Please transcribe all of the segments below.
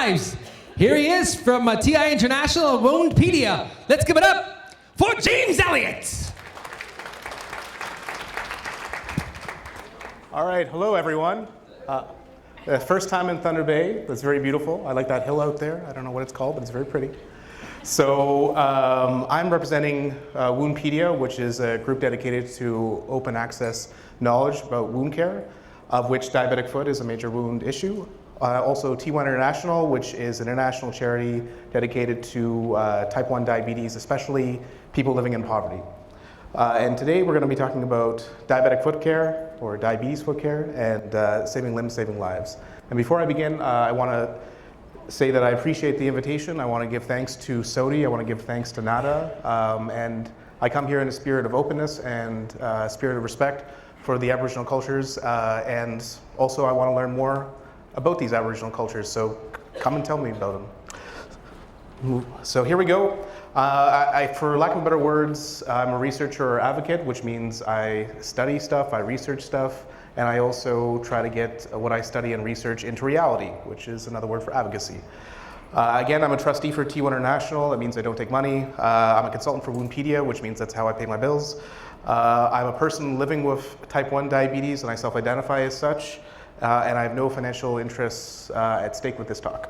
lives. Here he is from TI International, Woundpedia. Let's give it up for James Elliott. All right, hello everyone. First time in Thunder Bay. That's very beautiful. I like that hill out there. I don't know what it's called, but it's very pretty. So I'm representing Woundpedia, which is a group dedicated to open access knowledge about wound care, of which diabetic foot is a major wound issue. Also T1 International, which is an international charity dedicated to type 1 diabetes, especially people living in poverty. And today we're going to be talking about diabetic foot care, or diabetes foot care, and saving limbs, saving lives. And before I begin, I want to say that I appreciate the invitation. I want to give thanks to SOTI. I want to give thanks to NADA. And I come here in a spirit of openness and a spirit of respect for the Aboriginal cultures. And also I want to learn more about these Aboriginal cultures. So come and tell me about them. So here we go. For lack of better words, I'm a researcher or advocate, which means I study stuff, I research stuff, and I also try to get what I study and research into reality, which is another word for advocacy. Again, I'm a trustee for T1 International. That means I don't take money. I'm a consultant for Woundpedia, which means that's how I pay my bills. I'm a person living with type 1 diabetes, and I self-identify as such, and I have no financial interests at stake with this talk.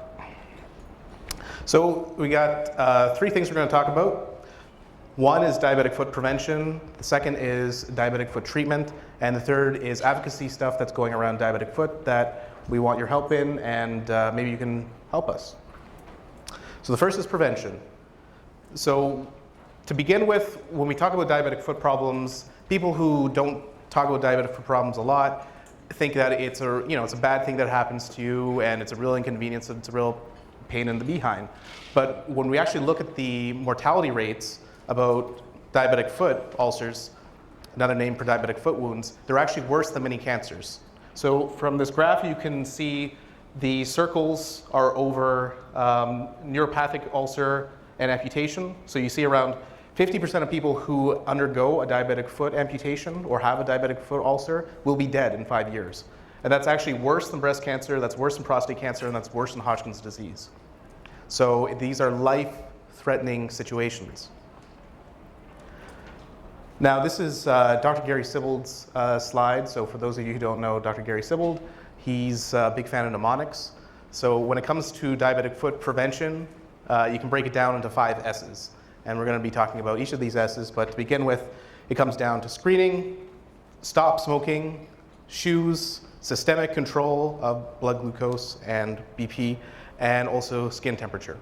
So we got three things we're going to talk about. One is diabetic foot prevention, the second is diabetic foot treatment, and the third is advocacy stuff that's going around diabetic foot that we want your help in, and maybe you can help us. So the first is prevention. So to begin with, when we talk about diabetic foot problems, people who don't talk about diabetic foot problems a lot think that it's a bad thing that happens to you, and it's a real inconvenience, and it's a real pain in the behind. But when we actually look at the mortality rates about diabetic foot ulcers, another name for diabetic foot wounds, they're actually worse than many cancers. So from this graph, you can see the circles are over neuropathic ulcer and amputation. So you see around 50% of people who undergo a diabetic foot amputation or have a diabetic foot ulcer will be dead in 5 years. And that's actually worse than breast cancer, that's worse than prostate cancer, and that's worse than Hodgkin's disease. So these are life-threatening situations. Now this is Dr. Gary Sibbold's slide. So for those of you who don't know Dr. Gary Sibbold, he's a big fan of mnemonics. So when it comes to diabetic foot prevention, you can break it down into 5 S's. And we're going to be talking about each of these S's, but to begin with, it comes down to screening, stop smoking, shoes, systemic control of blood glucose and BP, and also skin temperature.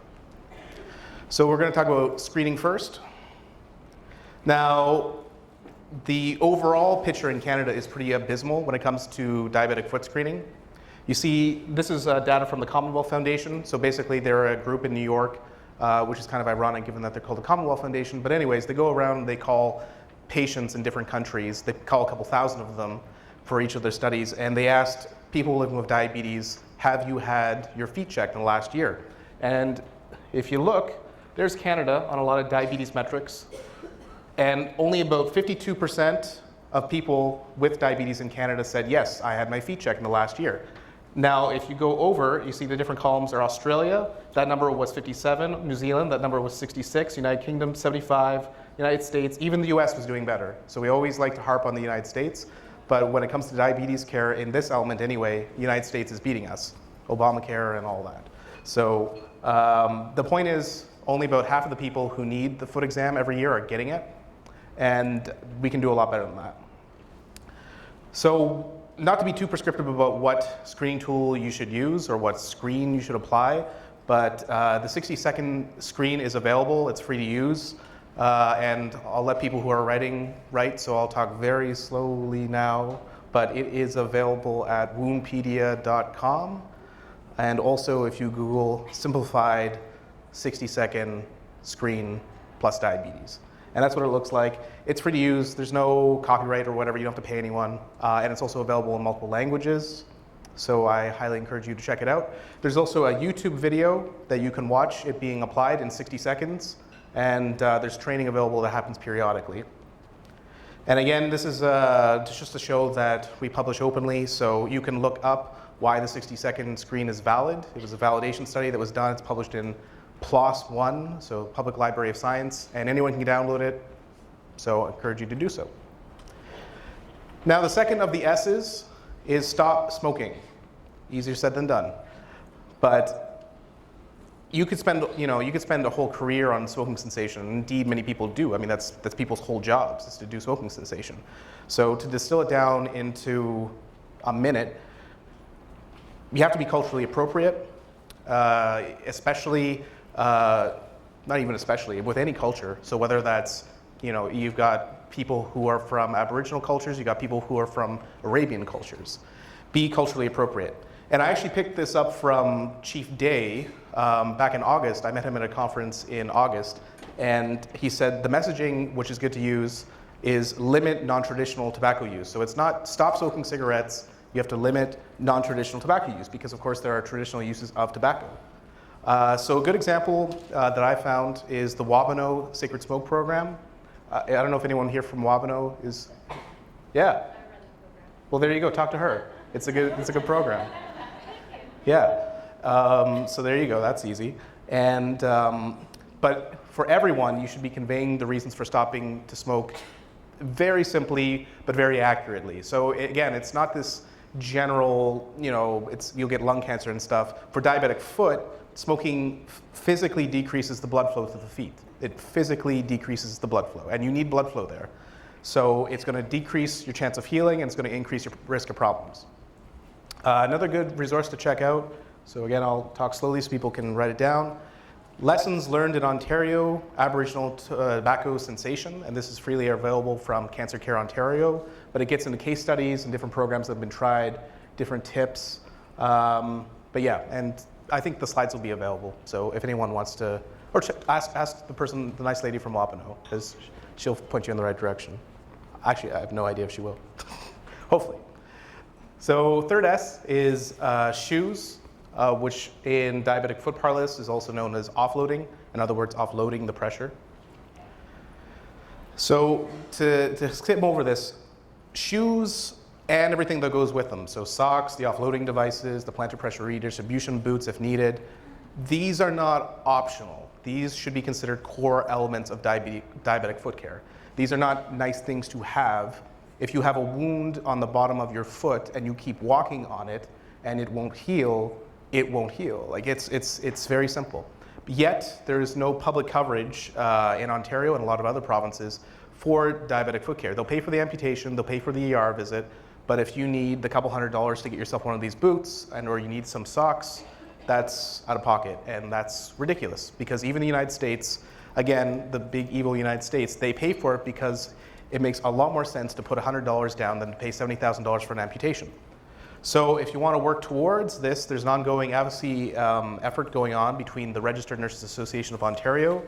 So we're going to talk about screening first. Now, the overall picture in Canada is pretty abysmal when it comes to diabetic foot screening. You see, this is data from the Commonwealth Foundation. So basically, they're a group in New York, which is kind of ironic given that they're called the Commonwealth Foundation. But anyways, they go around and they call patients in different countries. They call a couple thousand of them for each of their studies, and they asked people living with diabetes, have you had your feet checked in the last year? And if you look, there's Canada on a lot of diabetes metrics, and only about 52% of people with diabetes in Canada said, yes, I had my feet checked in the last year. Now, if you go over, you see the different columns are Australia, that number was 57, New Zealand, that number was 66, United Kingdom, 75, United States, even the US was doing better. So we always like to harp on the United States. But when it comes to diabetes care, in this element anyway, the United States is beating us, Obamacare and all that. So the point is, only about half of the people who need the foot exam every year are getting it, and we can do a lot better than that. So not to be too prescriptive about what screening tool you should use or what screen you should apply, but the 60-second screen is available, it's free to use. And I'll let people who are write, so I'll talk very slowly now, but it is available at woundpedia.com. And also if you Google simplified 60-second screen plus diabetes. And that's what it looks like. It's free to use, there's no copyright or whatever, you don't have to pay anyone. And it's also available in multiple languages. So I highly encourage you to check it out. There's also a YouTube video that you can watch it being applied in 60 seconds. And there's training available that happens periodically. And again, this is just to show that we publish openly, so you can look up why the 60-second screen is valid. It was a validation study that was done. It's published in PLOS One, so Public Library of Science, and anyone can download it, so I encourage you to do so. Now, the second of the S's is stop smoking. Easier said than done. But you could spend a whole career on smoking cessation. Indeed, many people do. I mean, that's people's whole jobs, is to do smoking cessation. So to distill it down into a minute, you have to be culturally appropriate, especially, not even especially, with any culture. So whether that's, you've got people who are from Aboriginal cultures, you've got people who are from Arabian cultures. Be culturally appropriate. And I actually picked this up from Chief Day back in August. I met him at a conference in August, and he said the messaging, which is good to use, is limit non-traditional tobacco use. So it's not stop smoking cigarettes, you have to limit non-traditional tobacco use, because of course there are traditional uses of tobacco. So a good example that I found is the Wabano Sacred Smoke Program. I don't know if anyone here from Wabano is, yeah. Well, there you go, talk to her. It's a good program. Yeah, so there you go, that's easy. And, but for everyone, you should be conveying the reasons for stopping to smoke very simply, but very accurately. So again, it's not this general, you'll get lung cancer and stuff. For diabetic foot, smoking physically decreases the blood flow to the feet. It physically decreases the blood flow, and you need blood flow there. So it's going to decrease your chance of healing, and it's going to increase your risk of problems. Another good resource to check out, so again, I'll talk slowly so people can write it down. Lessons Learned in Ontario, Aboriginal Tobacco Cessation, and this is freely available from Cancer Care Ontario, but it gets into case studies and different programs that have been tried, different tips. But yeah, and I think the slides will be available, so if anyone wants to, or ask the nice lady from Wapano, because she'll point you in the right direction. Actually, I have no idea if she will. Hopefully. So third S is shoes, which in diabetic foot parlance is also known as offloading. In other words, offloading the pressure. So to skip over this, shoes and everything that goes with them. So socks, the offloading devices, the plantar pressure redistribution boots if needed. These are not optional. These should be considered core elements of diabetic foot care. These are not nice things to have. If you have a wound on the bottom of your foot and you keep walking on it and it won't heal, it won't heal. Like it's very simple. Yet there is no public coverage in Ontario and a lot of other provinces for diabetic foot care. They'll pay for the amputation, they'll pay for the ER visit, but if you need the couple $100s to get yourself one of these boots or you need some socks, that's out of pocket, and that's ridiculous, because even the United States, again, the big evil United States, they pay for it because it makes a lot more sense to put $100 down than to pay $70,000 for an amputation. So if you want to work towards this, there's an ongoing advocacy effort going on between the Registered Nurses Association of Ontario,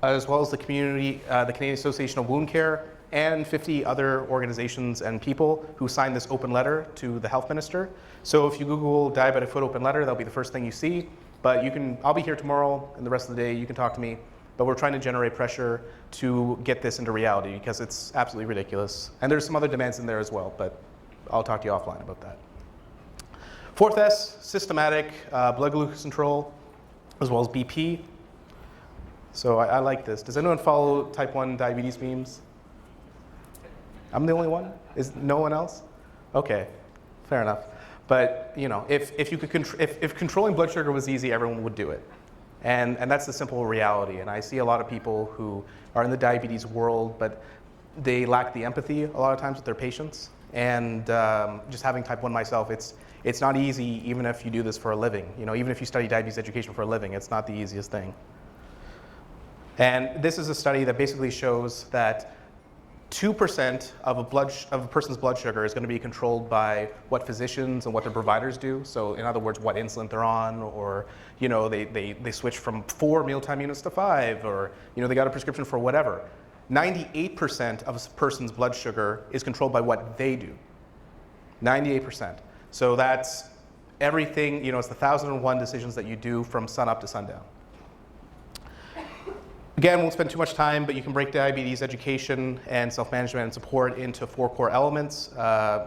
as well as the Canadian Association of Wound Care, and 50 other organizations and people who signed this open letter to the health minister. So if you Google diabetic foot open letter, that'll be the first thing you see. But I'll be here tomorrow and the rest of the day, you can talk to me. But we're trying to generate pressure to get this into reality because it's absolutely ridiculous. And there's some other demands in there as well, but I'll talk to you offline about that. Fourth S, systematic blood glucose control, as well as BP. So I like this. Does anyone follow type 1 diabetes memes? I'm the only one? Is no one else? Okay, fair enough. But if controlling blood sugar was easy, everyone would do it. And that's the simple reality. And I see a lot of people who are in the diabetes world, but they lack the empathy a lot of times with their patients. And just having type 1 myself, it's not easy even if you do this for a living. Even if you study diabetes education for a living, it's not the easiest thing. And this is a study that basically shows that 2% of a person's blood sugar is going to be controlled by what physicians and what their providers do. So in other words, what insulin they're on, or they switch from 4 mealtime units to 5, or they got a prescription for whatever. 98% of a person's blood sugar is controlled by what they do. 98%. So that's everything, it's the 1,001 decisions that you do from sun up to sundown. Again, won't spend too much time, but you can break diabetes education and self-management and support into 4 core elements.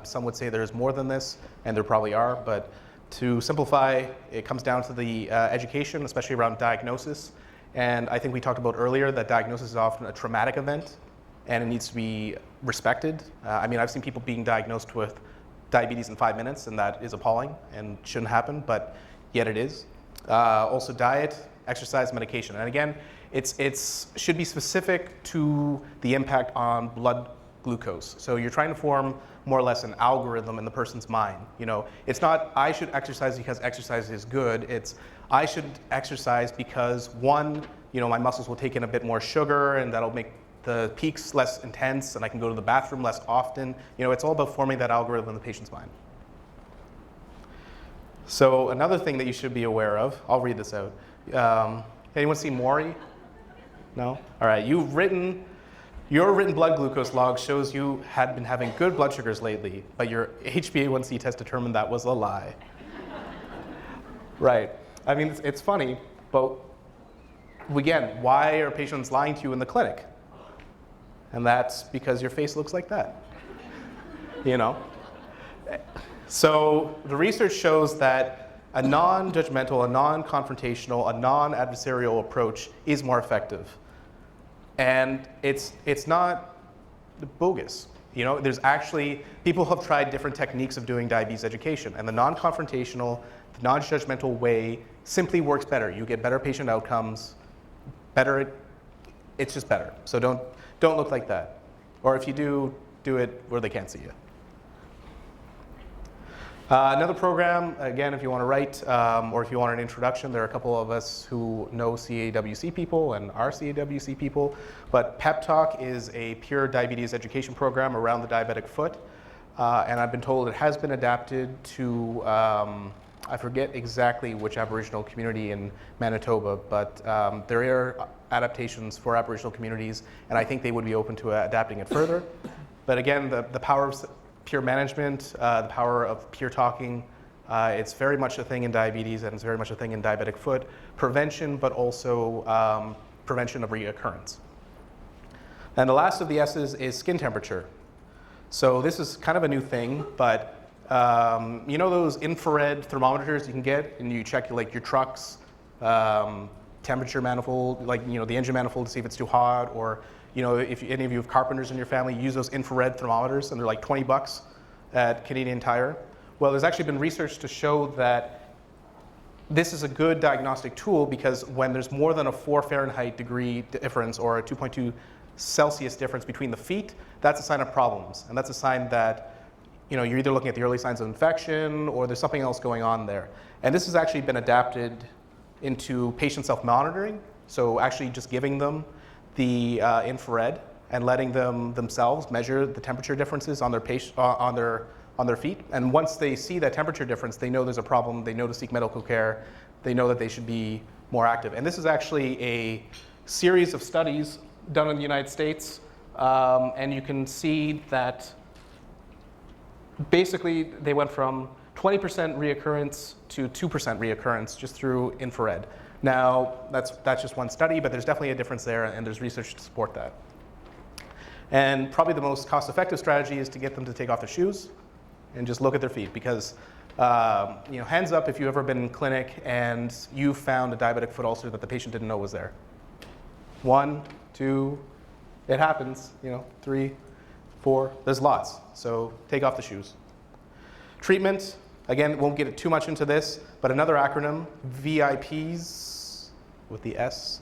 Some would say there's more than this, and there probably are, but To simplify, it comes down to the education, especially around diagnosis. And I think we talked about earlier that diagnosis is often a traumatic event and it needs to be respected. I mean, I've seen people being diagnosed with diabetes in 5 minutes, and that is appalling and shouldn't happen, but yet it is. Also diet, exercise, medication. And again, it's should be specific to the impact on blood glucose. So you're trying to form more or less an algorithm in the person's mind. You know, it's not I should exercise because exercise is good. It's I should exercise because one, you know, my muscles will take in a bit more sugar and that'll make the peaks less intense and I can go to the bathroom less often. You know, it's all about forming that algorithm in the patient's mind. So another thing that you should be aware of, I'll read this out. Anyone see Maury? No? All right, your written blood glucose log shows you had been having good blood sugars lately, but your HbA1c test determined that was a lie. Right. I mean, it's funny, but again, why are patients lying to you in the clinic? And that's because your face looks like that, you know? So the research shows that a non-judgmental, a non-confrontational, a non-adversarial approach is more effective. And it's not bogus. You know, there's actually, people have tried different techniques of doing diabetes education, and the non-confrontational, the non-judgmental way simply works better. You get better patient outcomes, it's just better. So don't look like that. Or if you do it where they can't see you. Another program, again, if you want to write or if you want an introduction, there are a couple of us who know CAWC people and are CAWC people, but Pep Talk is a pure diabetes education program around the diabetic foot, and I've been told it has been adapted to, I forget exactly which Aboriginal community in Manitoba, but there are adaptations for Aboriginal communities, and I think they would be open to adapting it further. But again, the power of peer management, the power of peer talking, it's very much a thing in diabetes and it's very much a thing in diabetic foot. Prevention, but also prevention of reoccurrence. And the last of the S's is skin temperature. So this is kind of a new thing, but you know those infrared thermometers you can get and you check like your truck's temperature manifold, like you know the engine manifold to see if it's too hot, or you know, if any of you have carpenters in your family, use those infrared thermometers, and they're like 20 bucks at Canadian Tire. Well, there's actually been research to show that this is a good diagnostic tool because when there's more than a 4 Fahrenheit degree difference or a 2.2 Celsius difference between the feet, that's a sign of problems. And that's a sign that, you know, you're either looking at the early signs of infection or there's something else going on there. And this has actually been adapted into patient self-monitoring. So actually just giving them the infrared and letting them themselves measure the temperature differences on their feet. And once they see that temperature difference, they know there's a problem, they know to seek medical care, they know that they should be more active. And this is actually a series of studies done in the United States, and you can see that basically they went from 20% reoccurrence to 2% reoccurrence just through infrared. Now, that's just one study, but there's definitely a difference there, and there's research to support that. And probably the most cost-effective strategy is to get them to take off their shoes and just look at their feet, because you know, hands up if you've ever been in clinic and you found a diabetic foot ulcer that the patient didn't know was there. 1, 2, it happens, you know, 3, 4, there's lots. So take off the shoes. Treatment, again, won't get too much into this, but another acronym, VIPs with the S.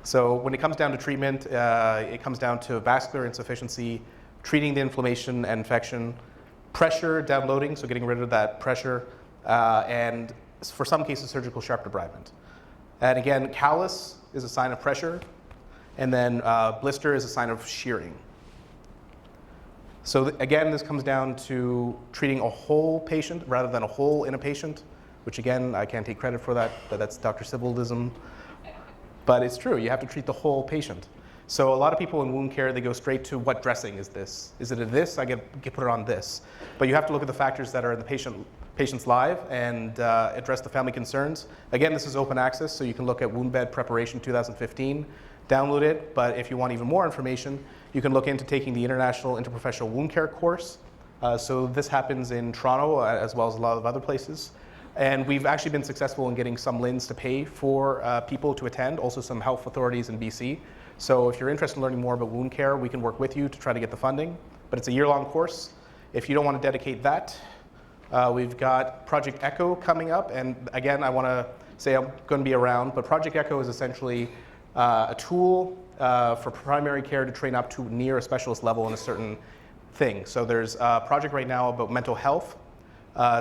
So when it comes down to treatment, it comes down to vascular insufficiency, treating the inflammation and infection, pressure downloading, so getting rid of that pressure, and for some cases, surgical sharp debridement. And again, callus is a sign of pressure, and then blister is a sign of shearing. So again, this comes down to treating a whole patient rather than a hole in a patient, which again, I can't take credit for that, but that's Dr. Sibaldism. But it's true, you have to treat the whole patient. So a lot of people in wound care, they go straight to what dressing is this? Is it a this? I get put it on this. But you have to look at the factors that are in the patient's life and address the family concerns. Again, this is open access, so you can look at Wound Bed Preparation 2015, download it, but if you want even more information, you can look into taking the International Interprofessional Wound Care course. So this happens in Toronto as well as a lot of other places. And we've actually been successful in getting some LHINs to pay for people to attend, also some health authorities in BC. So if you're interested in learning more about wound care, we can work with you to try to get the funding. But it's a year-long course. If you don't want to dedicate that, we've got Project Echo coming up. And again, I want to say I'm going to be around, but Project Echo is essentially a tool for primary care to train up to near a specialist level in a certain thing. So there's a project right now about mental health.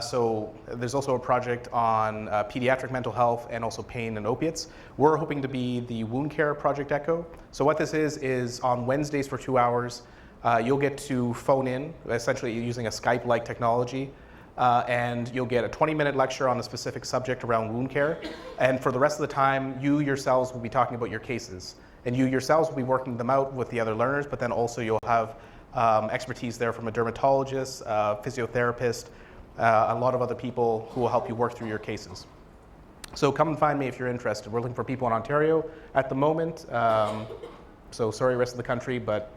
So there's also a project on pediatric mental health and also pain and opiates. We're hoping to be the wound care Project Echo. So what this is on Wednesdays for 2 hours, you'll get to phone in, essentially using a Skype-like technology, and you'll get a 20-minute lecture on a specific subject around wound care. And for the rest of the time, you yourselves will be talking about your cases. And you yourselves will be working them out with the other learners, but then also you'll have expertise there from a dermatologist, physiotherapist, a lot of other people who will help you work through your cases. So come and find me if you're interested. We're looking for people in Ontario at the moment. So sorry, rest of the country, but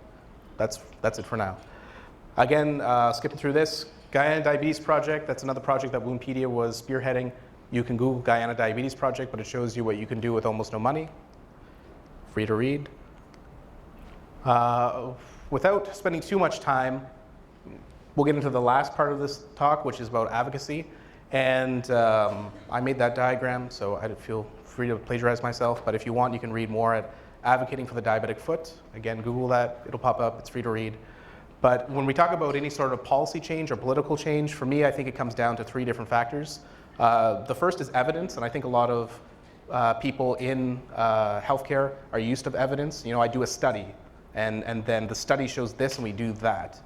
that's it for now. Again, skipping through this, Guyana Diabetes Project, that's another project that Woundpedia was spearheading. You can Google Guyana Diabetes Project, but it shows you what you can do with almost no money. Free to read. Without spending too much time, we'll get into the last part of this talk, which is about advocacy. And I made that diagram, so I feel free to plagiarize myself. But if you want, you can read more at Advocating for the Diabetic Foot. Again, Google that. It'll pop up. It's free to read. But when we talk about any sort of policy change or political change, for me, I think it comes down to 3 different factors. The first is evidence, and I think a lot of people in healthcare are used to evidence. You know, I do a study, and then the study shows this, and we do that.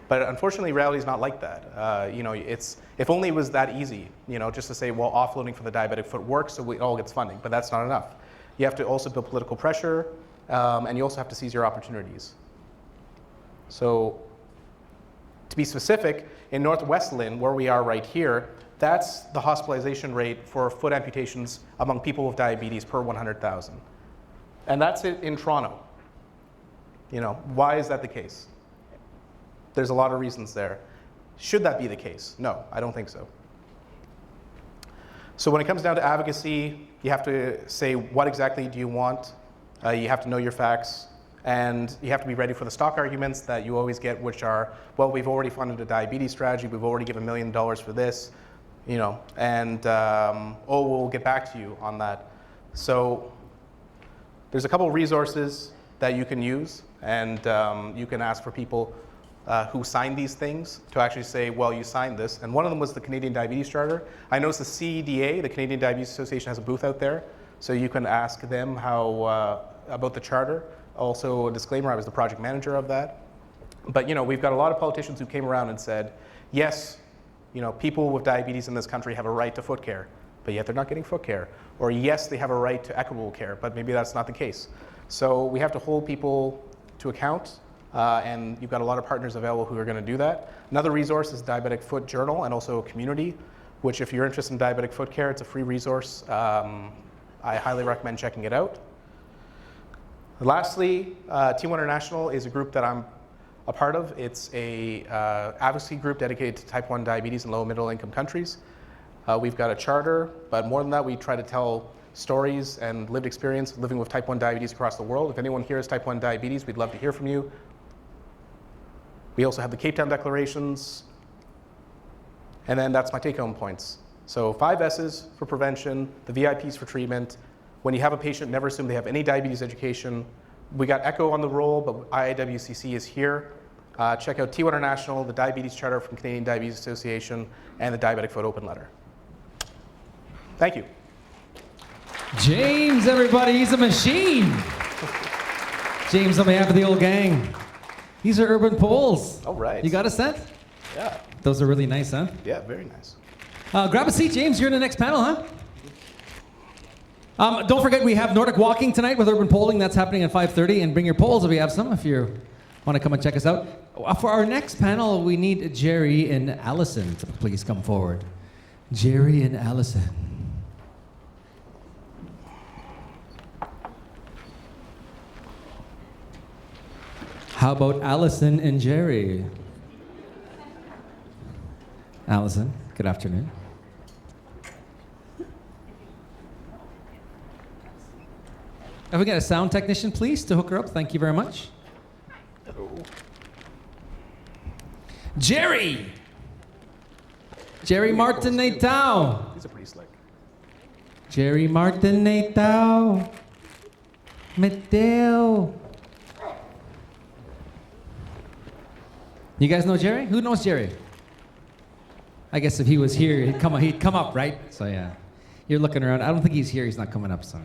But unfortunately, reality is not like that. You know, if only it was that easy, you know, just to say, well, offloading for the diabetic foot works, so it all gets funding. But that's not enough. You have to also build political pressure, and you also have to seize your opportunities. So to be specific, in Northwest LHIN, where we are right here, that's the hospitalization rate for foot amputations among people with diabetes per 100,000. And that's it in Toronto. You know, why is that the case? There's a lot of reasons there. Should that be the case? No, I don't think so. So when it comes down to advocacy, you have to say, what exactly do you want? You have to know your facts. And you have to be ready for the stock arguments that you always get, which are, well, we've already funded a diabetes strategy. We've already given $1 million for this, you know, and, oh, we'll get back to you on that. So there's a couple of resources that you can use, and you can ask for people who signed these things to actually say, well, you signed this. And one of them was the Canadian Diabetes Charter. I noticed the CDA, the Canadian Diabetes Association, has a booth out there. So you can ask them how, about the charter. Also, a disclaimer, I was the project manager of that. But, you know, we've got a lot of politicians who came around and said, yes, you know, people with diabetes in this country have a right to foot care, but yet they're not getting foot care. Or yes, they have a right to equitable care, but maybe that's not the case. So we have to hold people to account. And you've got a lot of partners available who are going to do that. Another resource is Diabetic Foot Journal and also a community, which if you're interested in diabetic foot care, it's a free resource. I highly recommend checking it out. Lastly, T1 International is a group that I'm a part of. It's a advocacy group dedicated to type 1 diabetes in low and middle income countries. We've got a charter, but more than that, we try to tell stories and lived experience living with type 1 diabetes across the world. If anyone here has type 1 diabetes, we'd love to hear from you. We also have the Cape Town Declarations, and then that's my take-home points. So 5 S's for prevention, the VIPs for treatment. When you have a patient, never assume they have any diabetes education. We got ECHO on the roll, but IAWCC is here. Check out T1 International, the Diabetes Charter from Canadian Diabetes Association, and the Diabetic Foot Open Letter. Thank you. James, everybody, he's a machine. James, on behalf of the old gang. These are urban poles. All right. You got a set? Yeah. Those are really nice, huh? Yeah, very nice. Grab a seat, James. You're in the next panel, huh? Don't forget, we have Nordic Walking tonight with Urban Polling. That's happening at 5:30. And bring your poles if you have some, if you want to come and check us out. For our next panel, we need Jerry and Allison to please come forward. Jerry and Allison. How about Allison and Jerry? Allison, good afternoon. If we get a sound technician, please, to hook her up. Thank you very much. Jerry Martin Natao. These are pretty slick. Jerry Martin Natao. Mateo. You guys know Jerry? Who knows Jerry? I guess if he was here, he'd come up, right? So yeah. You're looking around. I don't think he's here. He's not coming up, so.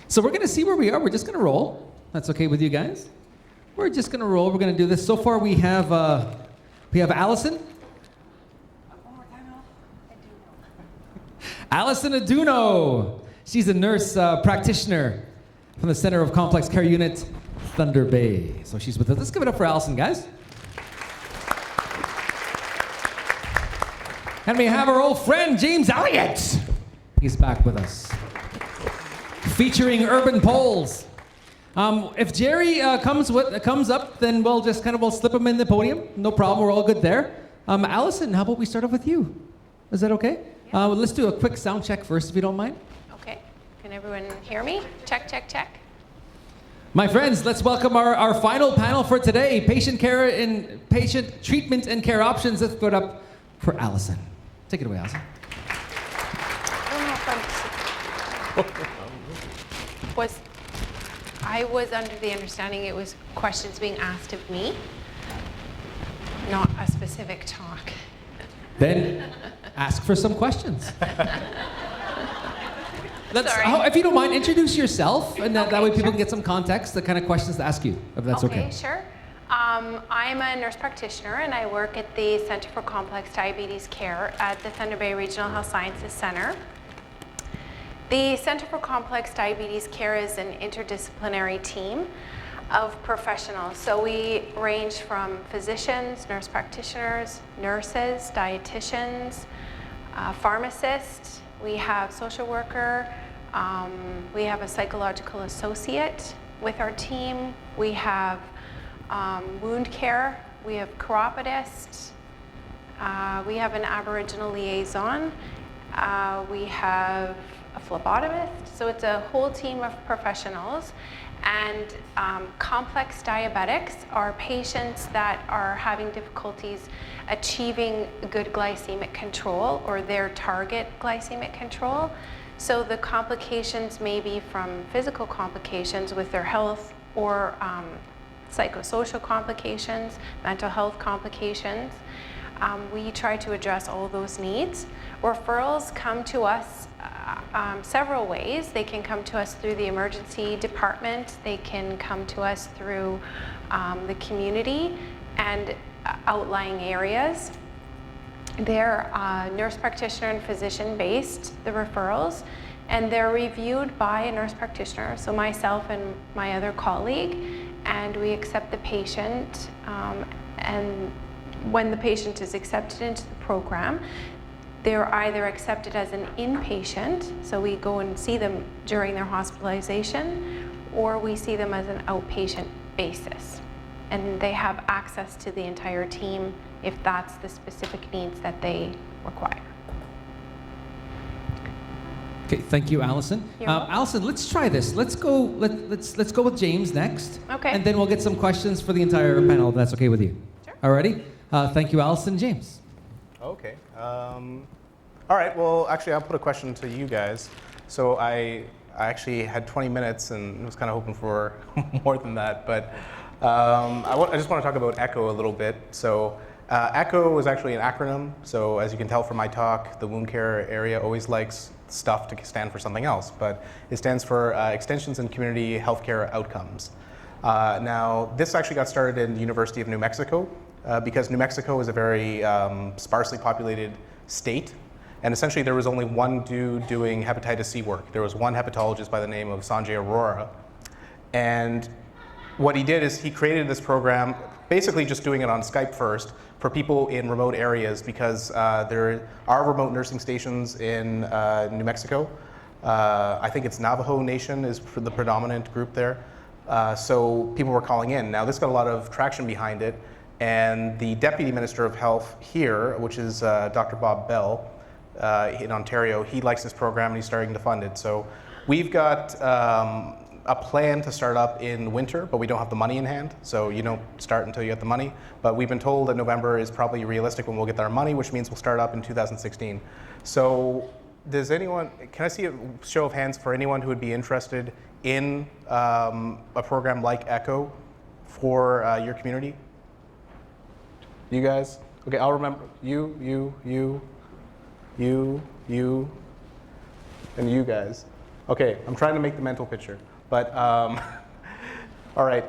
So we're gonna see where we are. We're just gonna roll. That's okay with you guys? We're just gonna roll. We're gonna do this. So far we have Allison. Allison Aduno. She's a nurse practitioner from the Center of Complex Care Unit, Thunder Bay. So she's with us. Let's give it up for Allison, guys. And we have our old friend, James Elliott. He's back with us. Featuring urban polls. If Jerry comes up, then we'll slip him in the podium. No problem, we're all good there. Allison, how about we start off with you? Is that okay? Yeah. Let's do a quick sound check first, if you don't mind. Okay. Can everyone hear me? Check, check, check. My friends, let's welcome our final panel for today. Patient treatment and care options. Let's put up for Allison. Take it away, Allison. I don't know if I was under the understanding it was questions being asked of me, not a specific talk. Then ask for some questions. Sorry. If you don't mind, introduce yourself, and that way people can get some context, the kind of questions to ask you, if that's okay. Okay, sure. I'm a nurse practitioner, and I work at the Center for Complex Diabetes Care at the Thunder Bay Regional Health Sciences Center. The Center for Complex Diabetes Care is an interdisciplinary team of professionals. So we range from physicians, nurse practitioners, nurses, dietitians, pharmacists. We have social worker. We have a psychological associate with our team. We have wound care. We have chiropodists. We have an Aboriginal liaison. We have a phlebotomist. So it's a whole team of professionals. And complex diabetics are patients that are having difficulties achieving good glycemic control or their target glycemic control. So the complications may be from physical complications with their health or psychosocial complications, mental health complications. We try to address all those needs. Referrals come to us several ways. They can come to us through the emergency department. They can come to us through the community and outlying areas. They're nurse practitioner and physician based, the referrals, and they're reviewed by a nurse practitioner, so myself and my other colleague, and we accept the patient, and when the patient is accepted into the program, they're either accepted as an inpatient, so we go and see them during their hospitalization, or we see them as an outpatient basis. And they have access to the entire team if that's the specific needs that they require. Okay, thank you, Allison. Allison, let's try this. Let's go with James next. Okay. And then we'll get some questions for the entire panel, if that's okay with you. Sure. Alrighty. Thank you, Allison. James. Okay. All right. Well, actually, I'll put a question to you guys. So I actually had 20 minutes and was kind of hoping for more than that. But I just want to talk about ECHO a little bit. So ECHO is actually an acronym. So as you can tell from my talk, the wound care area always likes stuff to stand for something else. But it stands for Extensions in Community Healthcare Outcomes. Now, this actually got started in the University of New Mexico because New Mexico is a very sparsely populated state. And essentially, there was only one dude doing hepatitis C work. There was one hepatologist by the name of Sanjay Arora. And what he did is he created this program, basically just doing it on Skype first, for people in remote areas because there are remote nursing stations in New Mexico. I think it's Navajo Nation is the predominant group there. So people were calling in. Now this got a lot of traction behind it, and the Deputy Minister of Health here, which is Dr. Bob Bell in Ontario, he likes this program and he's starting to fund it. So We've got a plan to start up in winter, but we don't have the money in hand, so you don't start until you get the money. But we've been told that November is probably realistic when we'll get our money, which means we'll start up in 2016. So does anyone, can I see a show of hands for anyone who would be interested in a program like ECHO for your community? You guys? Okay, I'll remember. You, and you guys. Okay, I'm trying to make the mental picture. But, all right,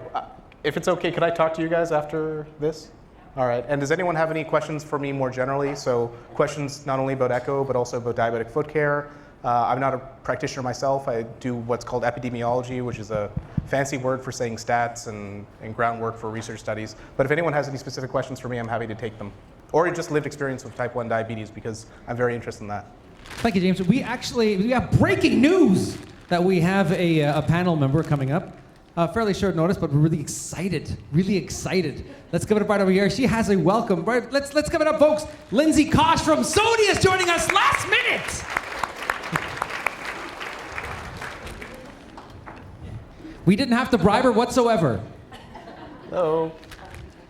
if it's okay, could I talk to you guys after this? All right, and does anyone have any questions for me more generally? So questions not only about ECHO, but also about diabetic foot care. I'm not a practitioner myself. I do what's called epidemiology, which is a fancy word for saying stats and groundwork for research studies. But if anyone has any specific questions for me, I'm happy to take them. Or just lived experience with type 1 diabetes, because I'm very interested in that. Thank you, James. We have breaking news that we have a panel member coming up. Fairly short notice, but we're really excited. Really excited. Let's give it up right over here. She has a welcome. Right, let's give it up, folks. Lindsay Kosh from Sony is joining us last minute. We didn't have to bribe her whatsoever. Hello.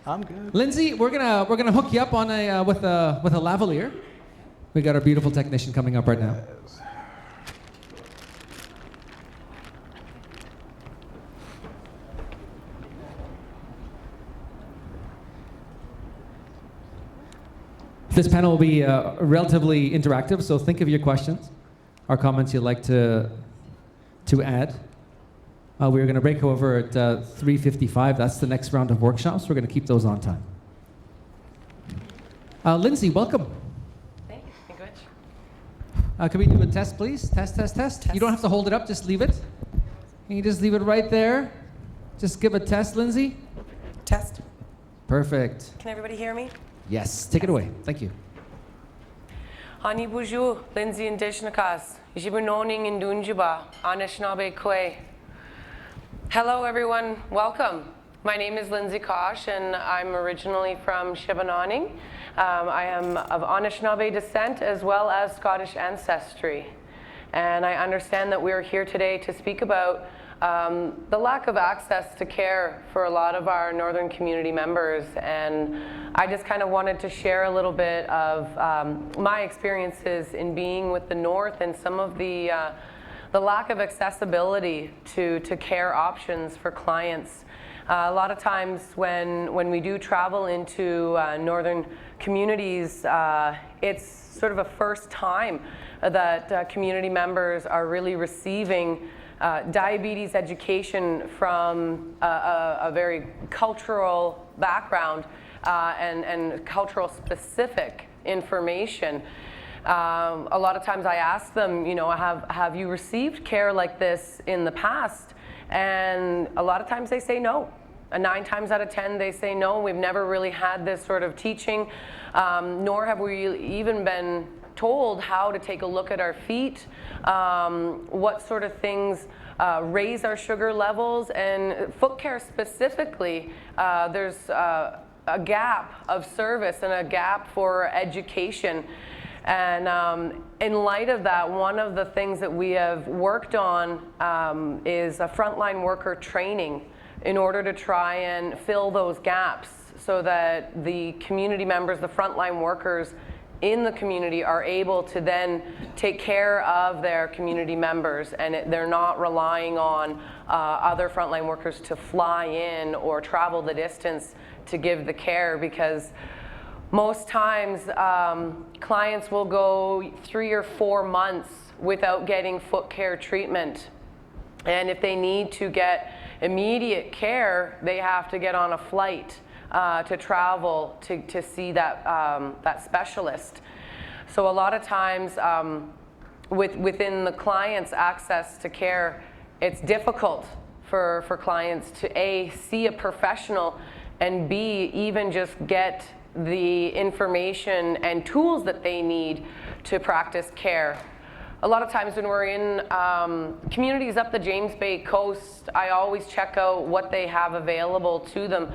I'm good. Lindsay, we're gonna hook you up on with a lavalier. We got our beautiful technician coming up right now. This panel will be relatively interactive, so think of your questions or comments you'd like to add. We're going to break over at 3:55. That's the next round of workshops. We're going to keep those on time. Lindsay, welcome. Thank you. Can we do a test, please? Test. You don't have to hold it up. Just leave it. Can you just leave it right there? Just give a test, Lindsay. Test. Perfect. Can everybody hear me? Yes. Take it away. Thank you. Ani buju, Lindsay and Dishnakas, Jibunoning in Dunjiba, Anishnabe Kwe. Hello, everyone. Welcome. My name is Lindsay Kosh, and I'm originally from Shibananing. I am of Anishinaabe descent as well as Scottish ancestry. And I understand that we're here today to speak about the lack of access to care for a lot of our northern community members. And I just kind of wanted to share a little bit of my experiences in being with the North and some of the lack of accessibility to care options for clients. A lot of times when we do travel into northern communities, it's sort of a first time that community members are really receiving diabetes education from a very cultural background and cultural specific information. A lot of times I ask them, you know, have you received care like this in the past? And a lot of times they say no. 9 times out of 10 they say no, we've never really had this sort of teaching, nor have we even been told how to take a look at our feet, what sort of things raise our sugar levels, and foot care specifically, there's a gap of service and a gap for education. And in light of that, one of the things that we have worked on is a frontline worker training in order to try and fill those gaps so that the community members, the frontline workers in the community are able to then take care of their community members, and they're not relying on other frontline workers to fly in or travel the distance to give the care, because most times clients will go 3 or 4 months without getting foot care treatment. And if they need to get immediate care, they have to get on a flight to travel to see that, that specialist. So a lot of times within the client's access to care, it's difficult for clients to A, see a professional, and B, even just get the information and tools that they need to practice care. A lot of times when we're in communities up the James Bay coast, I always check out what they have available to them.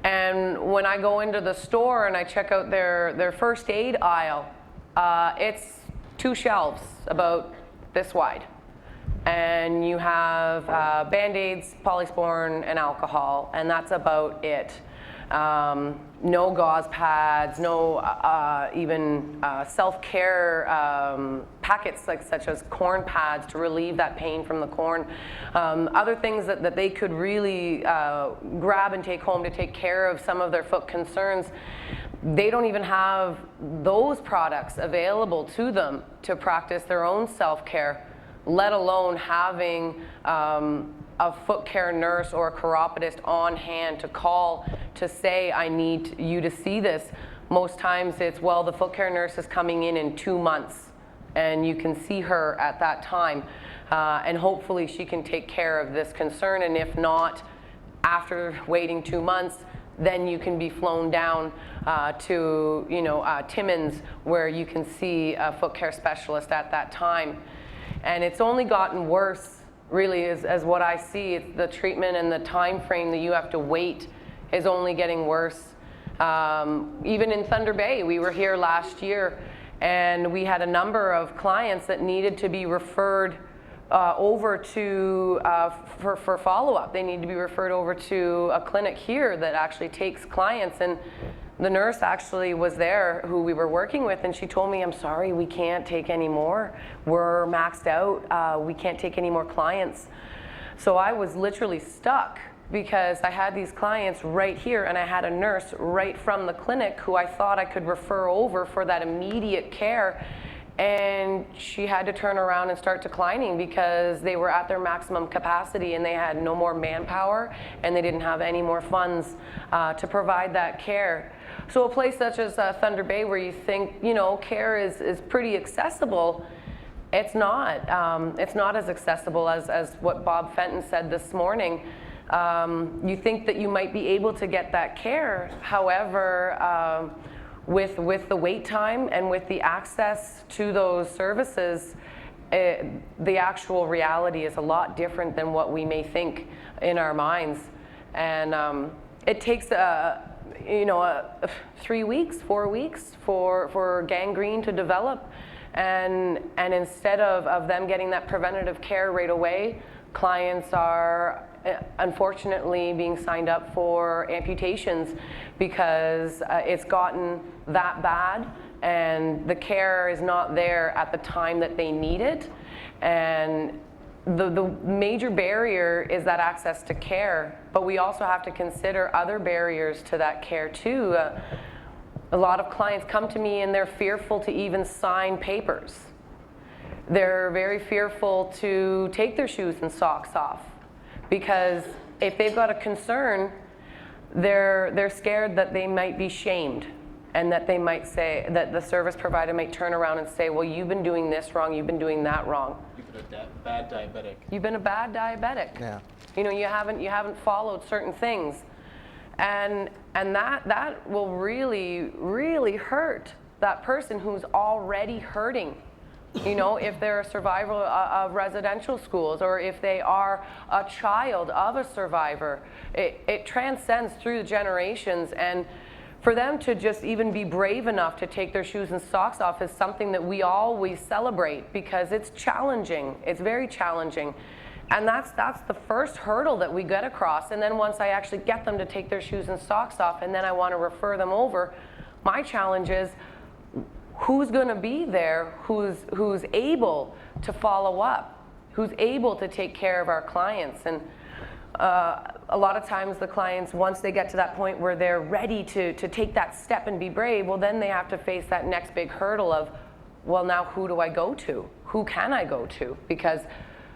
And when I go into the store and I check out their first aid aisle, it's 2 shelves about this wide. and you have Band-Aids, polysporin, and alcohol, and that's about it. No gauze pads, no even self-care packets such as corn pads to relieve that pain from the corn. Other things that they could really grab and take home to take care of some of their foot concerns. They don't even have those products available to them to practice their own self-care, let alone having a foot care nurse or a chiropodist on hand to call to say, I need you to see this. Most times it's, well, the foot care nurse is coming in 2 months, and you can see her at that time, and hopefully she can take care of this concern, and if not, after waiting 2 months, then you can be flown down to Timmins, where you can see a foot care specialist at that time. And it's only gotten worse, really, as what I see. It's the treatment and the time frame that you have to wait is only getting worse. Even in Thunder Bay, we were here last year, and we had a number of clients that needed to be referred over to for follow-up. They need to be referred over to a clinic here that actually takes clients, and the nurse actually was there who we were working with, and she told me, I'm sorry, we can't take any more. We're maxed out. We can't take any more clients. So I was literally stuck because I had these clients right here, and I had a nurse right from the clinic who I thought I could refer over for that immediate care. And she had to turn around and start declining because they were at their maximum capacity and they had no more manpower and they didn't have any more funds to provide that care. So a place such as Thunder Bay, where you think, care is pretty accessible, it's not. It's not as accessible as what Bob Fenton said this morning. You think that you might be able to get that care. However, with the wait time and with the access to those services, the actual reality is a lot different than what we may think in our minds. And it takes 3 weeks, 4 weeks for gangrene to develop. And instead of them getting that preventative care right away, clients are unfortunately being signed up for amputations because it's gotten that bad and the care is not there at the time that they need it. And the major barrier is that access to care, but we also have to consider other barriers to that care too. A lot of clients come to me and they're fearful to even sign papers. They're very fearful to take their shoes and socks off because if they've got a concern, they're scared that they might be shamed and that they might say, that the service provider might turn around and say, well, you've been doing this wrong, you've been doing that wrong. You've been a bad diabetic. You've been a bad diabetic. Yeah. You haven't followed certain things. And that will really, really hurt that person who's already hurting. If they're a survivor of residential schools or if they are a child of a survivor, it transcends through the generations. And for them to just even be brave enough to take their shoes and socks off is something that we always celebrate because it's challenging. It's very challenging. And that's the first hurdle that we get across. And then once I actually get them to take their shoes and socks off and then I want to refer them over, my challenge is, who's going to be there who's able to follow up, who's able to take care of our clients? And a lot of times the clients, once they get to that point where they're ready to take that step and be brave, well, then they have to face that next big hurdle of, well, now who do I go to? Who can I go to? Because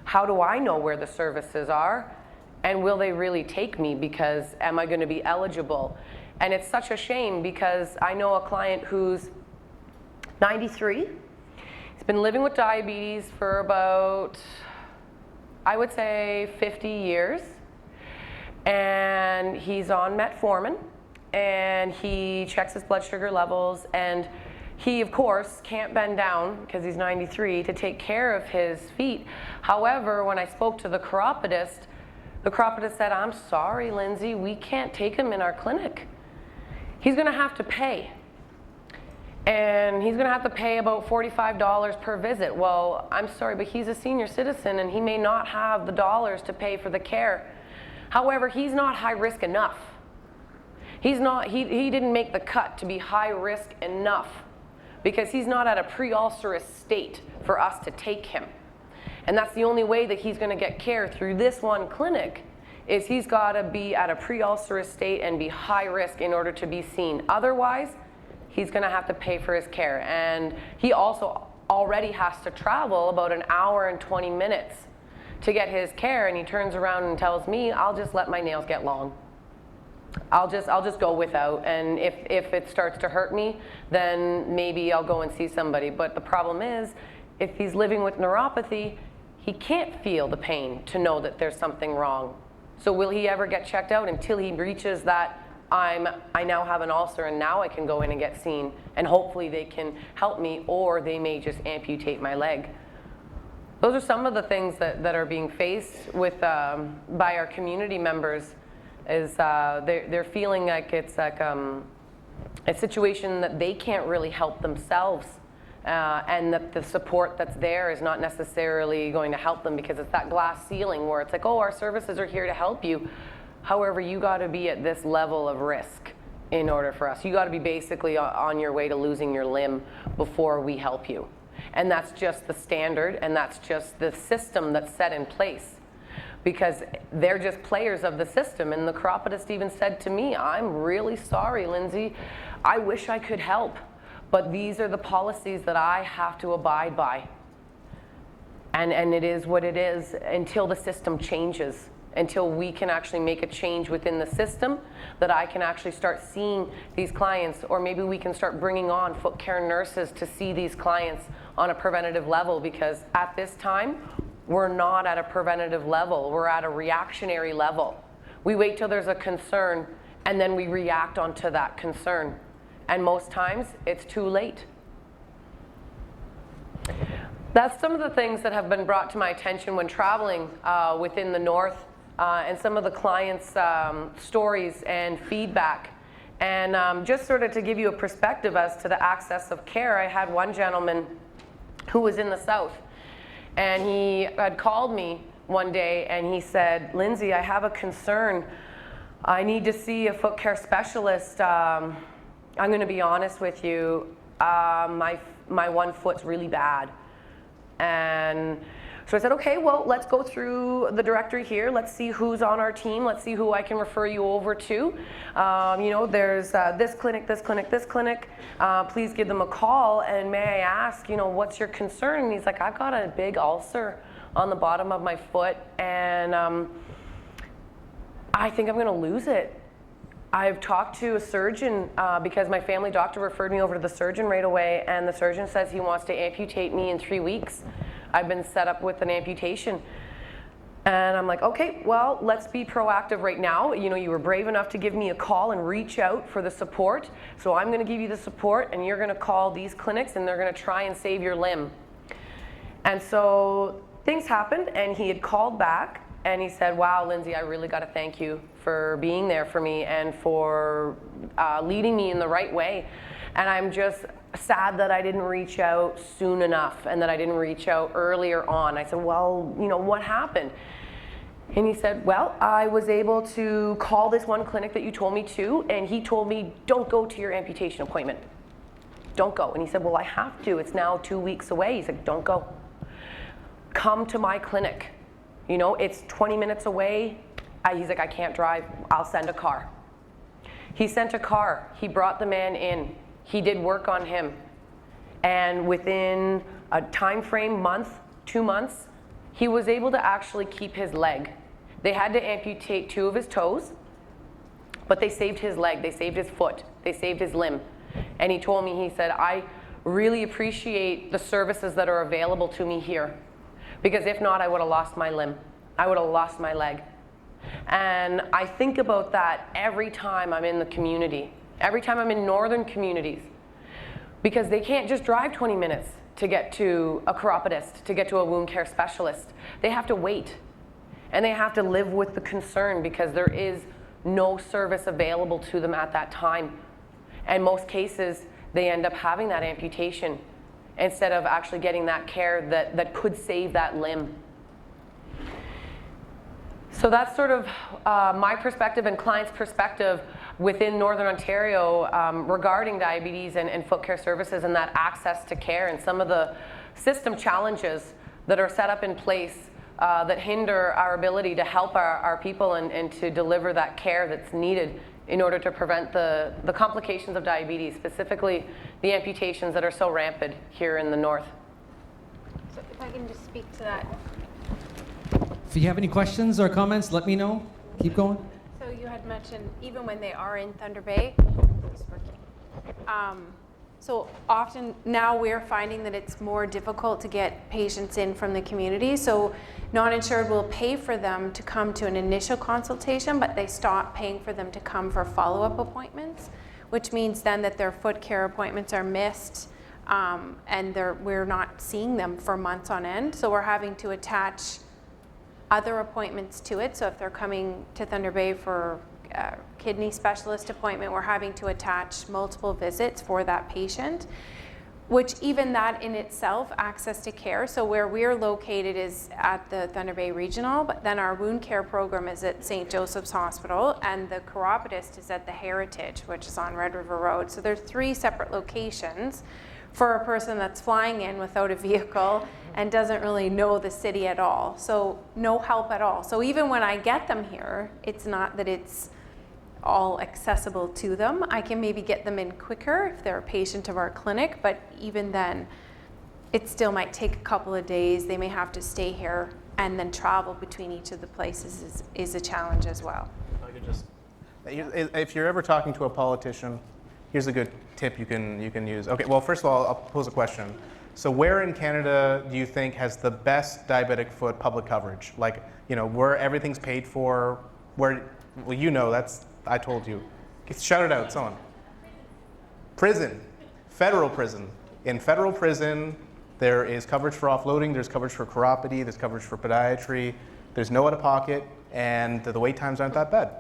how do I know where the services are? And will they really take me? Because am I going to be eligible? And it's such a shame because I know a client who's 93. He's been living with diabetes for about, I would say, 50 years. And he's on metformin, and he checks his blood sugar levels, and he, of course, can't bend down because he's 93 to take care of his feet. However, when I spoke to the chiropodist said, I'm sorry, Lindsay, we can't take him in our clinic. He's going to have to pay. and he's going to have to pay about $45 per visit. Well, I'm sorry, but he's a senior citizen and he may not have the dollars to pay for the care. However, he's not high risk enough. He didn't make the cut to be high risk enough because he's not at a pre-ulcerous state for us to take him. And that's the only way that he's going to get care through this one clinic, is he's got to be at a pre-ulcerous state and be high risk in order to be seen. Otherwise, he's going to have to pay for his care. And he also already has to travel about an hour and 20 minutes to get his care, and he turns around and tells me, I'll just let my nails get long. I'll just go without, and if it starts to hurt me, then maybe I'll go and see somebody. But the problem is, if he's living with neuropathy, he can't feel the pain to know that there's something wrong. So will he ever get checked out until he reaches that I now have an ulcer and now I can go in and get seen, and hopefully they can help me, or they may just amputate my leg. Those are some of the things that are being faced with by our community members. Is they're feeling like it's like a situation that they can't really help themselves, and that the support that's there is not necessarily going to help them, because it's that glass ceiling where it's like, oh, our services are here to help you. However, you got to be at this level of risk in order for us. You got to be basically on your way to losing your limb before we help you. And that's just the standard, and that's just the system that's set in place. Because they're just players of the system. And the chiropodist even said to me, I'm really sorry, Lindsay. I wish I could help, but these are the policies that I have to abide by. And it is what it is until the system changes, until we can actually make a change within the system, that I can actually start seeing these clients, or maybe we can start bringing on foot care nurses to see these clients on a preventative level, because at this time, we're not at a preventative level, we're at a reactionary level. We wait till there's a concern and then we react onto that concern. And most times it's too late. That's some of the things that have been brought to my attention when traveling within the North, and some of the clients' stories and feedback. And just sort of to give you a perspective as to the access of care, I had one gentleman who was in the South. And he had called me one day and he said, Lindsay, I have a concern. I need to see a foot care specialist. I'm going to be honest with you. My one foot's really bad. And so I said, okay, well, let's go through the directory here. Let's see who's on our team. Let's see who I can refer you over to. You know, there's this clinic, this clinic, this clinic. Please give them a call. And may I ask, you know, what's your concern? And he's like, I've got a big ulcer on the bottom of my foot, and I think I'm going to lose it. I've talked to a surgeon because my family doctor referred me over to the surgeon right away, and the surgeon says he wants to amputate me in 3 weeks. I've been set up with an amputation. And I'm like, okay, well, let's be proactive right now. You know, you were brave enough to give me a call and reach out for the support. So I'm gonna give you the support, and you're gonna call these clinics and they're gonna try and save your limb. And so things happened, and he had called back and he said, wow, Lindsay, I really gotta thank you for being there for me and for leading me in the right way. And I'm just sad that I didn't reach out soon enough and that I didn't reach out earlier on. I said, well, you know, what happened? And he said, well, I was able to call this one clinic that you told me to, and he told me, don't go to your amputation appointment. Don't go. And he said, well, I have to. It's now 2 weeks away. He said, don't go. Come to my clinic. You know, it's 20 minutes away. He's like, I can't drive. I'll send a car. He sent a car. He brought the man in. He did work on him, and within a time frame, month, 2 months, he was able to actually keep his leg. They had to amputate 2 of his toes, but they saved his leg, they saved his foot, they saved his limb. And he told me, he said, I really appreciate the services that are available to me here, because if not, I would have lost my limb. I would have lost my leg. And I think about that every time I'm in the community. Every time I'm in northern communities, because they can't just drive 20 minutes to get to a chiropodist, to get to a wound care specialist. They have to wait, and they have to live with the concern because there is no service available to them at that time. And most cases, they end up having that amputation instead of actually getting that care that could save that limb. So that's sort of my perspective and clients' perspective within Northern Ontario regarding diabetes and foot care services and that access to care and some of the system challenges that are set up in place that hinder our ability to help our people and to deliver that care that's needed in order to prevent the complications of diabetes, specifically the amputations that are so rampant here in the north. So if I can just speak to that. If you have any questions or comments, let me know. Keep going. So you had mentioned even when they are in Thunder Bay, so often now we're finding that it's more difficult to get patients in from the community. So non-insured will pay for them to come to an initial consultation, but they stop paying for them to come for follow-up appointments, which means then that their foot care appointments are missed and we're not seeing them for months on end. So we're having to attach other appointments to it. So if they're coming to Thunder Bay for a kidney specialist appointment, we're having to attach multiple visits for that patient, which even that in itself, access to care. So where we're located is at the Thunder Bay Regional, but then our wound care program is at St. Joseph's Hospital, and the chiropodist is at the Heritage, which is on Red River Road. So there's 3 separate locations for a person that's flying in without a vehicle and doesn't really know the city at all. So no help at all. So even when I get them here, it's not that it's all accessible to them. I can maybe get them in quicker if they're a patient of our clinic, but even then, it still might take a couple of days. They may have to stay here, and then travel between each of the places is a challenge as well. I could just, if you're ever talking to a politician, here's a good tip you can use. Okay, well, first of all, I'll pose a question. So where in Canada do you think has the best diabetic foot public coverage? Like, you know, where everything's paid for, where, well, you know, that's, I told you. Shout it out, someone. Prison, federal prison. In federal prison, there is coverage for offloading, there's coverage for chiropody, there's coverage for podiatry, there's no out-of-pocket, and the wait times aren't that bad.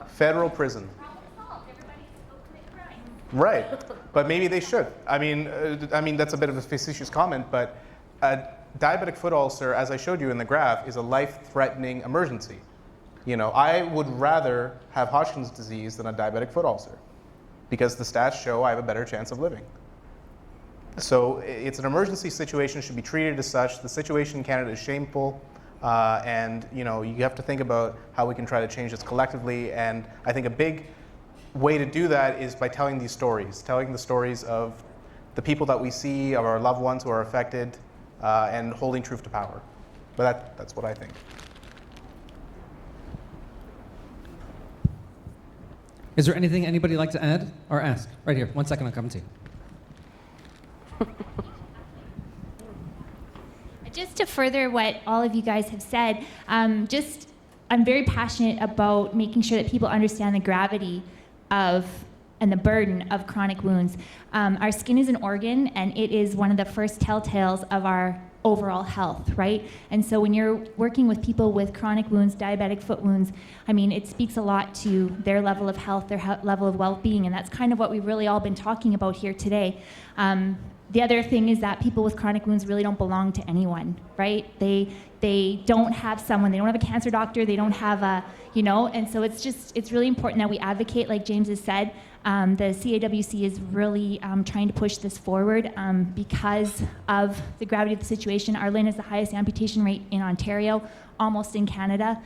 Federal prison. Right, but maybe they should. I mean, that's a bit of a facetious comment, but a diabetic foot ulcer, as I showed you in the graph, is a life-threatening emergency. You know, I would rather have Hodgkin's disease than a diabetic foot ulcer because the stats show I have a better chance of living. So it's an emergency situation, should be treated as such. The situation in Canada is shameful, and you know, you have to think about how we can try to change this collectively. And I think a big way to do that is by telling these stories, telling the stories of the people that we see, of our loved ones who are affected, and holding truth to power. But that's what I think. Is there anything anybody like to add or ask? Right here. 1 second, I'll come to you. Just to further what all of you guys have said, I'm very passionate about making sure that people understand the gravity of and the burden of chronic wounds. Our skin is an organ, and it is one of the first telltales of our overall health, right? And so when you're working with people with chronic wounds, diabetic foot wounds, I mean, it speaks a lot to their level of health, their level of well-being, and that's kind of what we've really all been talking about here today. The other thing is that people with chronic wounds really don't belong to anyone, right? They don't have someone, they don't have a cancer doctor, they don't have a, you know, and so it's really important that we advocate, like James has said. The CAWC is really trying to push this forward because of the gravity of the situation. Our LHIN is the highest amputation rate in Ontario, almost in Canada,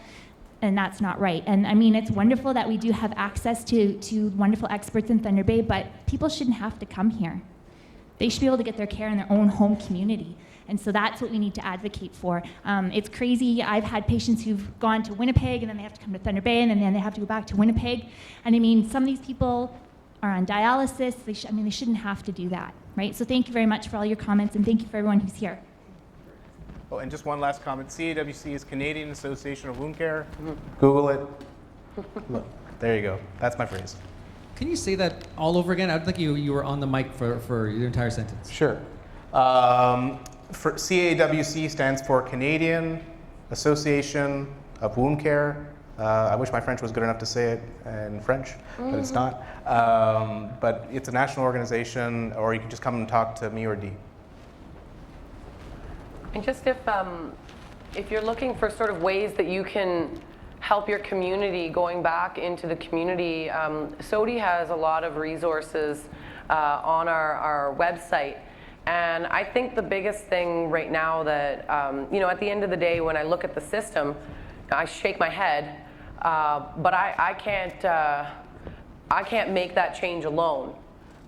and that's not right. And I mean, it's wonderful that we do have access to wonderful experts in Thunder Bay, but people shouldn't have to come here. They should be able to get their care in their own home community. And so that's what we need to advocate for. It's crazy. I've had patients who've gone to Winnipeg, and then they have to come to Thunder Bay, and then they have to go back to Winnipeg. And I mean, some of these people are on dialysis. They shouldn't have to do that, right? So thank you very much for all your comments, and thank you for everyone who's here. Oh, and just one last comment. CAWC is Canadian Association of Wound Care. Google it. Look, there you go. That's my phrase. Can you say that all over again? I don't think you were on the mic for your entire sentence. Sure. For CAWC stands for Canadian Association of Wound Care. I wish my French was good enough to say it in French, but it's not. But it's a national organization, or you can just come and talk to me or Dee. And just if you're looking for sort of ways that you can help your community, going back into the community, SODI has a lot of resources on our website. And I think the biggest thing right now that, at the end of the day, when I look at the system, I shake my head, but I can't make that change alone.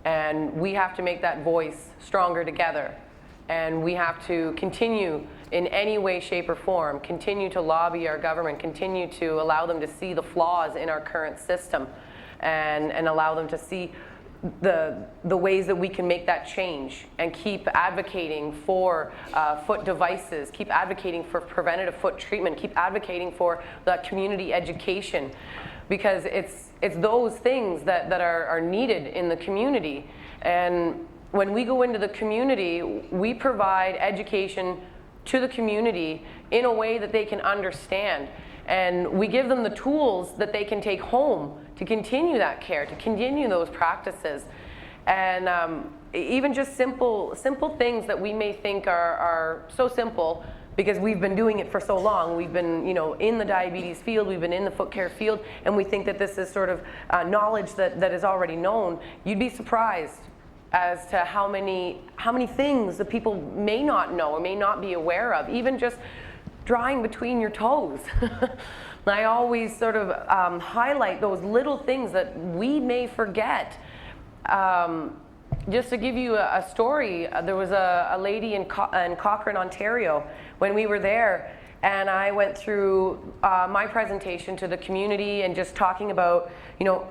And we have to make that voice stronger together. And we have to continue in any way, shape, or form, continue to lobby our government, continue to allow them to see the flaws in our current system, and allow them to see the ways that we can make that change, and keep advocating for foot devices, keep advocating for preventative foot treatment, keep advocating for the community education, because it's those things that are needed in the community. And when we go into the community, we provide education to the community in a way that they can understand. And we give them the tools that they can take home to continue that care, to continue those practices. And even just simple things that we may think are so simple because we've been doing it for so long. We've been, in the diabetes field, we've been in the foot care field, and we think that this is sort of knowledge that is already known. You'd be surprised as to how many things that people may not know or may not be aware of, even just drawing between your toes. I always sort of highlight those little things that we may forget. Just to give you a story, there was a lady in Cochrane, Ontario, when we were there, and I went through my presentation to the community and just talking about,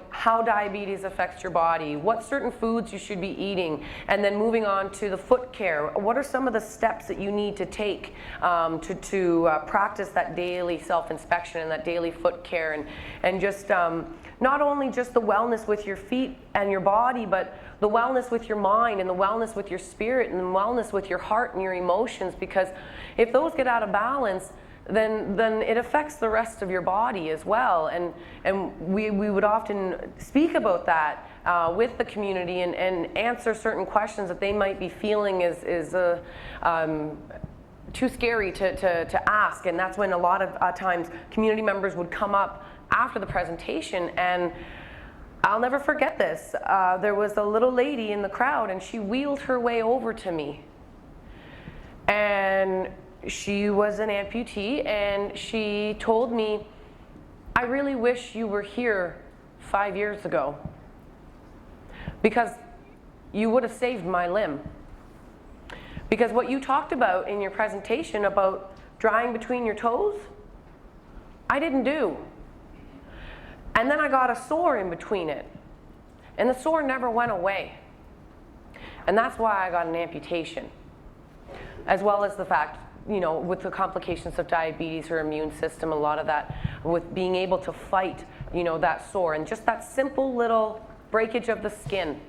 how diabetes affects your body, what certain foods you should be eating, and then moving on to the foot care. What are some of the steps that you need to take to practice that daily self-inspection and that daily foot care, and just not only just the wellness with your feet and your body, but the wellness with your mind and the wellness with your spirit and the wellness with your heart and your emotions, because if those get out of balance, then it affects the rest of your body as well. And we would often speak about that with the community and answer certain questions that they might be feeling is too scary to ask. And that's when a lot of times community members would come up after the presentation, and I'll never forget this. There was a little lady in the crowd, and she wheeled her way over to me. And she was an amputee, and she told me, "I really wish you were here 5 years ago, because you would have saved my limb. Because what you talked about in your presentation about drying between your toes, I didn't do. And then I got a sore in between it, and the sore never went away. And that's why I got an amputation." As well as the fact, with the complications of diabetes, her immune system, a lot of that, with being able to fight, that sore, and just that simple little breakage of the skin.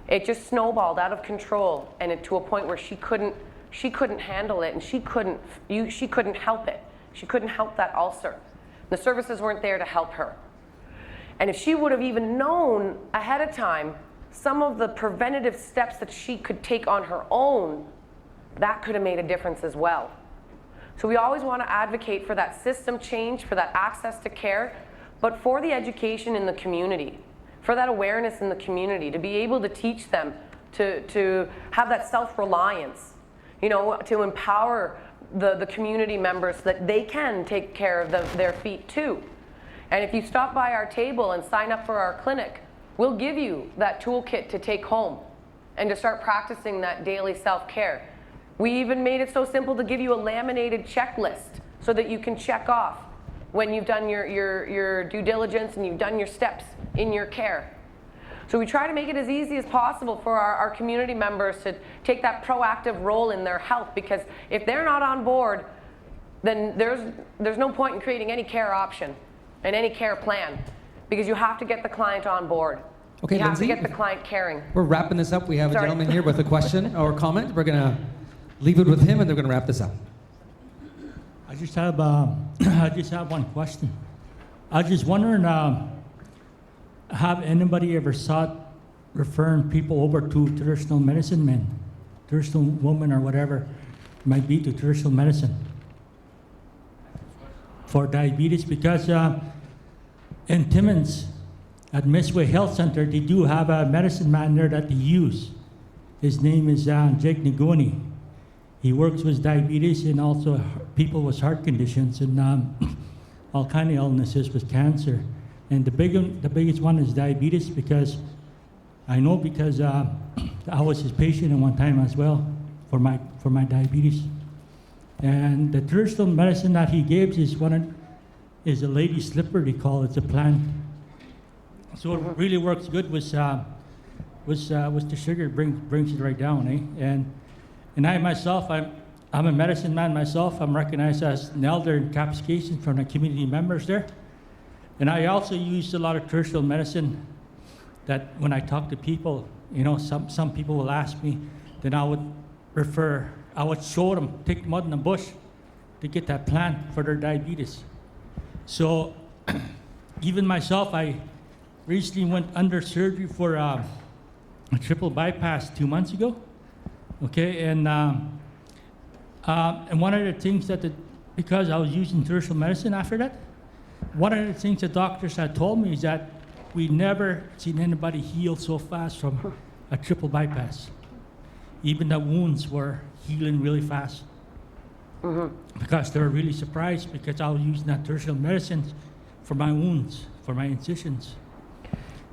It just snowballed out of control, and to a point where she couldn't handle it, and she couldn't help it. She couldn't help that ulcer. The services weren't there to help her. And if she would have even known ahead of time some of the preventative steps that she could take on her own, that could have made a difference as well. So we always want to advocate for that system change, for that access to care, but for the education in the community, for that awareness in the community, to be able to teach them to have that self-reliance, to empower the community members so that they can take care of their feet too. And if you stop by our table and sign up for our clinic, we'll give you that toolkit to take home and to start practicing that daily self-care. We even made it so simple to give you a laminated checklist so that you can check off when you've done your due diligence and you've done your steps in your care. So we try to make it as easy as possible for our community members to take that proactive role in their health, because if they're not on board, then there's no point in creating any care option and any care plan, because you have to get the client on board. Okay, you have Lindsay, to get the client caring. we're wrapping this up. We have a Sorry. gentleman here with a question or comment. We're going to leave it with him, and they're going to wrap this up. I just have I just have one question. I was just wondering, have anybody ever sought referring people over to traditional medicine men, traditional women, or whatever it might be, to traditional medicine for diabetes? Because in Timmins, at Misway Health Center, they do have a medicine man there that they use. His name is Jake Nagoni. He works with diabetes and also people with heart conditions and all kind of illnesses with cancer. And the biggest one is diabetes, because I know, because I was his patient at one time as well for my diabetes. And the traditional medicine that he gives is a lady slipper, they call it. It's a plant. So it really works good with the sugar, brings it right down, eh? And I myself, I'm a medicine man myself. I'm recognized as an elder in Kapuskasing from the community members there. And I also use a lot of traditional medicine that when I talk to people, you know, some people will ask me, then I would show them, take them out in the bush to get that plant for their diabetes. So even myself, I recently went under surgery for a triple bypass 2 months ago. Okay, and one of the things because I was using traditional medicine after that, one of the things the doctors had told me is that we never seen anybody heal so fast from a triple bypass. Even the wounds were healing really fast. Because they were really surprised, because I was using that traditional medicine for my wounds, for my incisions.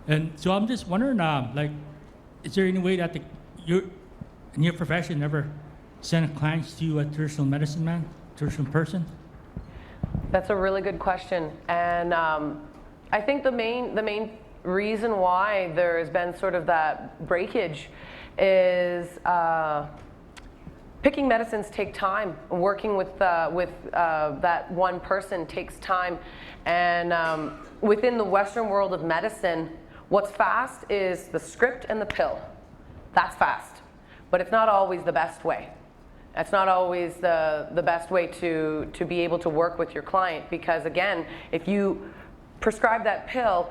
And so I'm just wondering, is there any way that in your profession ever send clients to a traditional medicine man, traditional person? That's a really good question, and I think the main reason why there has been sort of that breakage is picking medicines take time. Working with that one person takes time, and within the Western world of medicine, what's fast is the script and the pill. That's fast. But it's not always the best way. It's not always the best way to be able to work with your client, because again, if you prescribe that pill,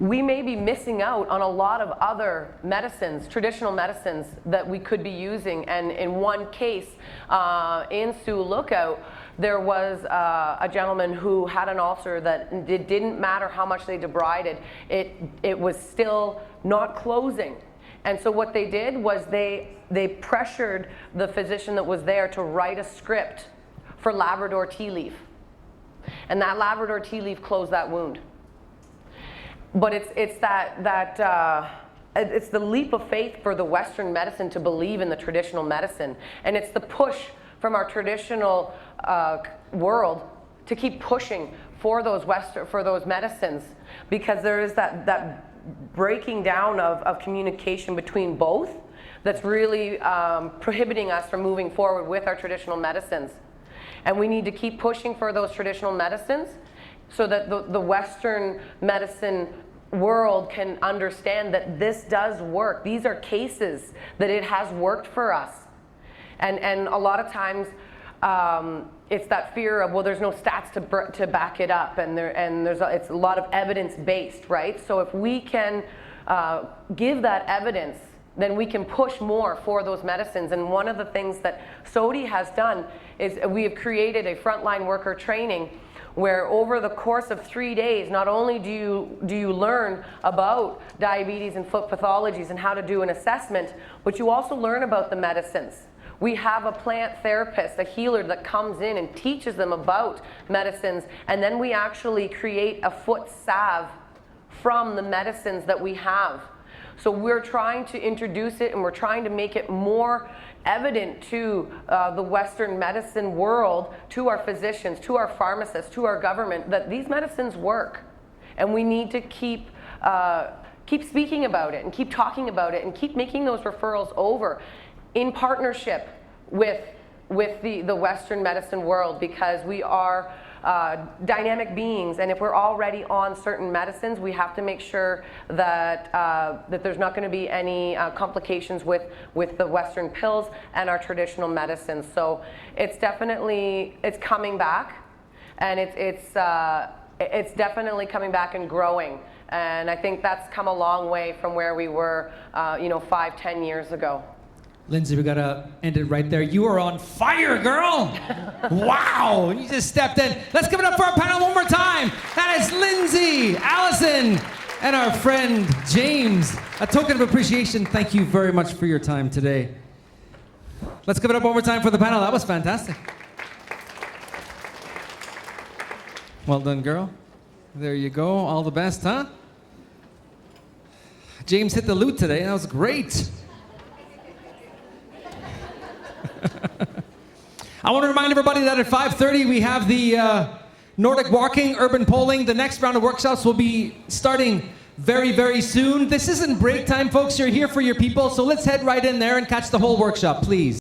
we may be missing out on a lot of other medicines, traditional medicines that we could be using. And in one case in Sioux Lookout, there was a gentleman who had an ulcer that it didn't matter how much they debrided, it was still not closing. And so what they did was they pressured the physician that was there to write a script for Labrador tea leaf. And that Labrador tea leaf closed that wound. But it's it's the leap of faith for the Western medicine to believe in the traditional medicine. And it's the push from our traditional world to keep pushing for those medicines, because there is that breaking down of communication between both that's really prohibiting us from moving forward with our traditional medicines. And we need to keep pushing for those traditional medicines so that the Western medicine world can understand that this does work. These are cases that it has worked for us. And a lot of times it's that fear of, well, there's no stats to back it up, and it's a lot of evidence-based, right? So if we can give that evidence, then we can push more for those medicines. And one of the things that SOTI has done is we have created a frontline worker training where over the course of 3 days, not only do you learn about diabetes and foot pathologies and how to do an assessment, but you also learn about the medicines. We have a plant therapist, a healer that comes in and teaches them about medicines, and then we actually create a foot salve from the medicines that we have. So we're trying to introduce it, and we're trying to make it more evident to the Western medicine world, to our physicians, to our pharmacists, to our government, that these medicines work. And we need to keep speaking about it, and keep talking about it, and keep making those referrals over in partnership with the Western medicine world, because we are dynamic beings, and if we're already on certain medicines, we have to make sure that that there's not going to be any complications with the Western pills and our traditional medicines. So it's definitely coming back, and it's definitely coming back and growing. And I think that's come a long way from where we were, 5-10 years ago. Lindsay, we gotta end it right there. You are on fire, girl! Wow, you just stepped in. Let's give it up for our panel one more time. That is Lindsay, Allison, and our friend James. A token of appreciation, thank you very much for your time today. Let's give it up one more time for the panel. That was fantastic. Well done, girl. There you go. All the best, huh? James hit the lute today. That was great. I want to remind everybody that at 5:30 we have the Nordic Walking Urban Polling. The next round of workshops will be starting very, very soon. This isn't break time, folks. You're here for your people, so let's head right in there and catch the whole workshop, please.